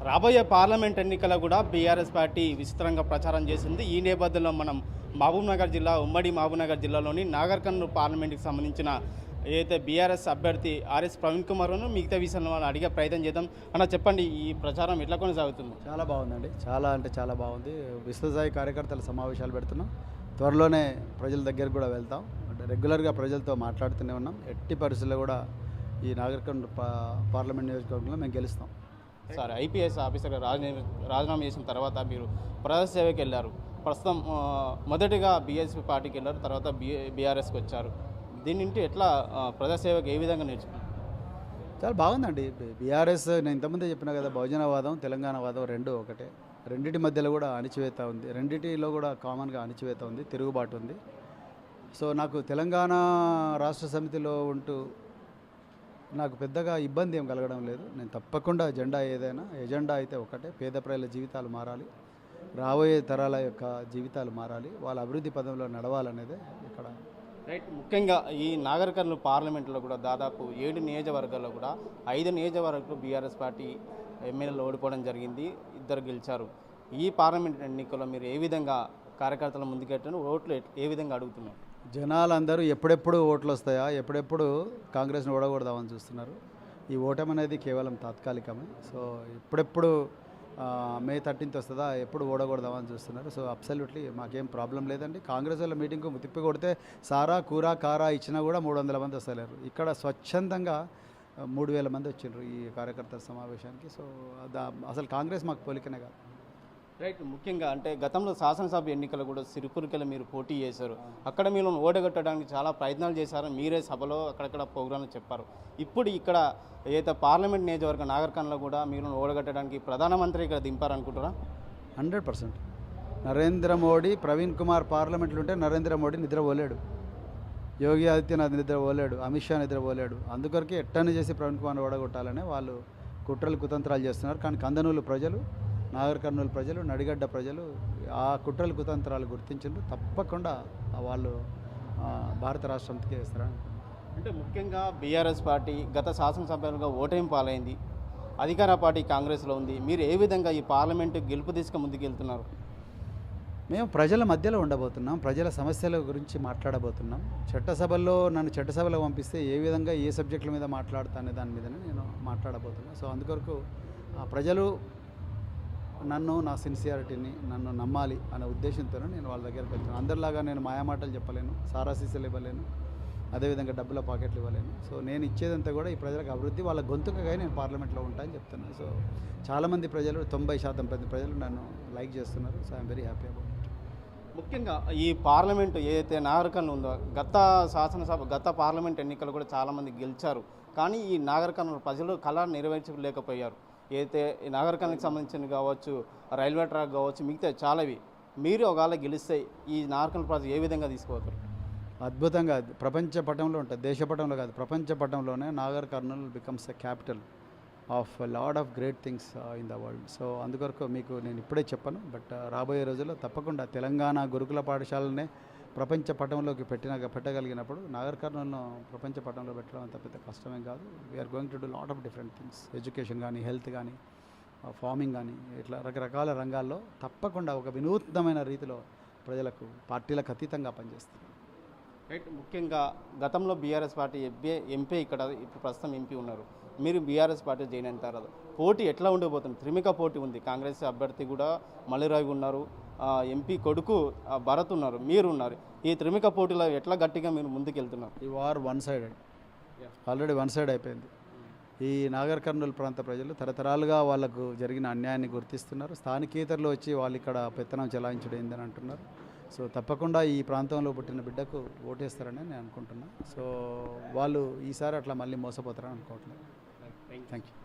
రాబోయే పార్లమెంట్ ఎన్నికల కూడా బీఆర్ఎస్ పార్టీ విస్తృతంగా ప్రచారం చేసింది. ఈ నేపథ్యంలో మనం మహబూబ్నగర్ జిల్లా ఉమ్మడి మహబూబ్నగర్ జిల్లాలోని నాగర్కర్నూలు పార్లమెంట్కి సంబంధించిన ఏదైతే బీఆర్ఎస్ అభ్యర్థి ఆర్ఎస్ ప్రవీణ్ కుమార్ను మిగతా విషయంలో వాళ్ళు అడిగే ప్రయత్నం చేద్దాం. అన్న చెప్పండి, ఈ ప్రచారం ఎట్లా కొనసాగుతుంది? చాలా బాగుందండి. చాలా బాగుంది. విస్తృతస్థాయి కార్యకర్తల సమావేశాలు పెడుతున్నాం. త్వరలోనే ప్రజల దగ్గరికి కూడా వెళ్తాం. అంటే రెగ్యులర్గా ప్రజలతో మాట్లాడుతూనే ఉన్నాం. ఎట్టి పరిస్థితుల్లో కూడా ఈ నాగర్కర్నూలు పార్లమెంట్ నియోజకవర్గంలో మేము గెలుస్తాం. సార్, ఐపీఎస్ ఆఫీసర్గా రాజీనామా చేసిన తర్వాత మీరు ప్రజాసేవకి వెళ్ళారు. ప్రస్తుతం మొదటిగా బీఎస్పీ పార్టీకి వెళ్ళారు, తర్వాత బీఆర్ఎస్కి వచ్చారు. దీని నుండి ఎట్లా ప్రజాసేవకు ఏ విధంగా నేర్చుకున్నారు? చాలా బాగుందండి. బీఆర్ఎస్ నేను ఇంతకుముందే చెప్పినా కదా, బహుజనవాదం తెలంగాణవాదం రెండు ఒకటే. రెండింటి మధ్యలో కూడా అణిచివేత ఉంది. రెండింటిలో కూడా కామన్గా అణిచివేత ఉంది, తిరుగుబాటు ఉంది. సో నాకు తెలంగాణ రాష్ట్ర సమితిలో ఉంటూ నాకు పెద్దగా ఇబ్బంది ఏం కలగడం లేదు. నేను తప్పకుండా ఎజెండా అయితే ఒకటే, పేద ప్రజల జీవితాలు మారాలి, రాబోయే తరాల యొక్క జీవితాలు మారాలి, వాళ్ళ అభివృద్ధి పదంలో నడవాలనేదే ఇక్కడ రైట్. ముఖ్యంగా ఈ నాగర్కర్నూలు పార్లమెంట్లో కూడా దాదాపు 7 నియోజకవర్గాల్లో కూడా 5 నియోజకవర్గాలు బీఆర్ఎస్ పార్టీ ఎమ్మెల్యేలు ఓడిపోవడం జరిగింది, 2 గెలిచారు. ఈ పార్లమెంట్ ఎన్నికల్లో మీరు ఏ విధంగా కార్యకర్తల ముందుకెట్టారు, ఓట్లు ఏ విధంగా అడుగుతున్నారు? జనాలందరూ ఎప్పుడెప్పుడు ఓట్లు వస్తాయా, ఎప్పుడెప్పుడు కాంగ్రెస్ని ఓడగొడదామని చూస్తున్నారు. ఈ ఓటమి అనేది కేవలం తాత్కాలికమే. సో ఎప్పుడెప్పుడు మే 13th వస్తుందా, ఎప్పుడు ఓడగొడదామని చూస్తున్నారు. సో అబ్సల్యూట్లీ మాకేం ప్రాబ్లం లేదండి. కాంగ్రెస్ వాళ్ళ మీటింగ్కు తిప్పి కొడితే సారా కూర కారా ఇచ్చినా కూడా 300 మంది వస్తలేరు. ఇక్కడ స్వచ్ఛందంగా 3000 మంది వచ్చిండ్రు ఈ కార్యకర్తల సమావేశానికి. సో అసలు కాంగ్రెస్ మాకు పోలికనే కాదు. రైట్. ముఖ్యంగా అంటే గతంలో శాసనసభ ఎన్నికలు కూడా సిరిపురికలు మీరు పోటీ చేశారు. అక్కడ మీరు ఓడగొట్టడానికి చాలా ప్రయత్నాలు చేశారు. మీరే సభలో అక్కడక్కడ ప్రోగ్రాంలు చెప్పారు. ఇప్పుడు ఇక్కడ ఏదైతే పార్లమెంట్ నియోజకవర్గం నాగర్కర్నూలులో కూడా మీరు ఓడగొట్టడానికి ప్రధానమంత్రి ఇక్కడ దింపారనుకుంటారా? 100%. నరేంద్ర మోడీ, ప్రవీణ్ కుమార్ పార్లమెంట్లో ఉంటే నరేంద్ర మోడీ నిద్రపోలేడు, యోగి ఆదిత్యనాథ్ నిద్రపోలేడు, అమిత్ షా నిద్రపోలేడు. అందుకొరకే ఎట్టని చేసి ప్రవీణ్ కుమార్ ఓడగొట్టాలనే వాళ్ళు కుట్రలు కుతంత్రాలు చేస్తున్నారు. కానీ కందనూలు ప్రజలు, నాగర్కర్నూలు ప్రజలు, నడిగడ్డ ప్రజలు ఆ కుట్రలు కుతంత్రాలు గుర్తించారు. తప్పకుండా వాళ్ళు భారత రాష్ట్రానికి వేస్తారని. అంటే ముఖ్యంగా బీఆర్ఎస్ పార్టీ గత శాసనసభ్యులుగా ఓటమి పాలైంది, అధికార పార్టీ కాంగ్రెస్లో ఉంది. మీరు ఏ విధంగా ఈ పార్లమెంటు గెలుపు దిశగా ముందుకెళ్తున్నారు? మేము ప్రజల మధ్యలో ఉండబోతున్నాం, ప్రజల సమస్యల గురించి మాట్లాడబోతున్నాం. చట్టసభలో పంపిస్తే ఏ విధంగా ఏ సబ్జెక్టుల మీద మాట్లాడతా అనే దాని మీదనే నేను మాట్లాడబోతున్నాను. సో అందుకొరకు ప్రజలు నన్ను, నా సిన్సియారిటీని, నన్ను నమ్మాలి అనే ఉద్దేశంతోనే నేను వాళ్ళ దగ్గరికి వెళ్తాను. అందరిలాగా నేను మాయమాటలు చెప్పలేను, సారాసీసలు ఇవ్వలేను, అదేవిధంగా డబ్బుల పాకెట్లు ఇవ్వలేను. సో నేను ఇచ్చేదంతా కూడా ఈ ప్రజలకు అభివృద్ధి, వాళ్ళ గొంతుకగా నేను పార్లమెంట్లో ఉంటానని చెప్తున్నాను. సో చాలామంది ప్రజలు, 90% ప్రజలు నన్ను లైక్ చేస్తున్నారు. So I'm very happy about it. ముఖ్యంగా ఈ పార్లమెంటు ఏదైతే నాగర్కర్నూలు ఉందో, గత పార్లమెంట్ ఎన్నికలు కూడా చాలామంది గెలిచారు. కానీ ఈ నాగర్కర్నూలు ప్రజలు కళ నెరవేర్చలేకపోయారు. ఏదైతే ఈ నాగర్కర్నూలుకి సంబంధించిన కావచ్చు, రైల్వే ట్రాక్ కావచ్చు, మిగతా చాలావి మీరు ఒకవేళ గెలిస్తే ఈ నాగర్కర్నూలు ప్రజలు ఏ విధంగా తీసుకోవచ్చు? అద్భుతంగా ప్రపంచ పటంలో ఉంటుంది, దేశ పటంలో కాదు, ప్రపంచ పటంలోనే Nagarkurnool becomes a capital of land of great things in the world. So అందుకొరకు మీకు నేను ఇప్పుడే చెప్పను, బట్ రాబోయే రోజుల్లో తప్పకుండా తెలంగాణ గురుకుల పాఠశాలనే ప్రపంచ పటంలోకి పెట్టగలిగినప్పుడు నాగర్కర్నూలును ప్రపంచ పటంలో పెట్టడం అంత పెద్ద కష్టమేం కాదు. We're going to do lot of different things. Education కానీ, హెల్త్ కానీ, ఫార్మింగ్ కానీ, ఇట్లా రకరకాల రంగాల్లో తప్పకుండా ఒక వినూత్నమైన రీతిలో ప్రజలకు పార్టీలకు అతీతంగా పనిచేస్తుంది. రైట్. ముఖ్యంగా గతంలో బీఆర్ఎస్ పార్టీ ఎంపీ ఇక్కడ ఇప్పుడు ప్రస్తుతం ఎంపీ ఉన్నారు. మీరు బీఆర్ఎస్ పార్టీ జాయిన్ అయిన తర్వాత పోటీ ఎట్లా ఉండబోతుంది? త్రిమిక పోటీ ఉంది. కాంగ్రెస్ అభ్యర్థి కూడా మల్లిరావు ఉన్నారు, ఎంపీ కొడుకు భరత్ ఉన్నారు, మీరు ఉన్నారు. ఈ త్రిమిక పోటీలో ఎట్లా గట్టిగా మీరు ముందుకెళ్తున్నారు? ఈ వార్ ఆల్రెడీ వన్ సైడ్ అయిపోయింది. ఈ నాగర్కర్నూలు ప్రాంత ప్రజలు తరతరాలుగా వాళ్ళకు జరిగిన అన్యాయాన్ని గుర్తిస్తున్నారు. స్థానికేతరులు వచ్చి వాళ్ళు ఇక్కడ పెత్తనం చెలాయించడం అంటున్నారు. సో తప్పకుండా ఈ ప్రాంతంలో పుట్టిన బిడ్డకు ఓటేస్తారని నేను అనుకుంటున్నాను. సో వాళ్ళు ఈసారి అట్లా మళ్ళీ మోసపోతారని అనుకోవట్లేదు. Thank you.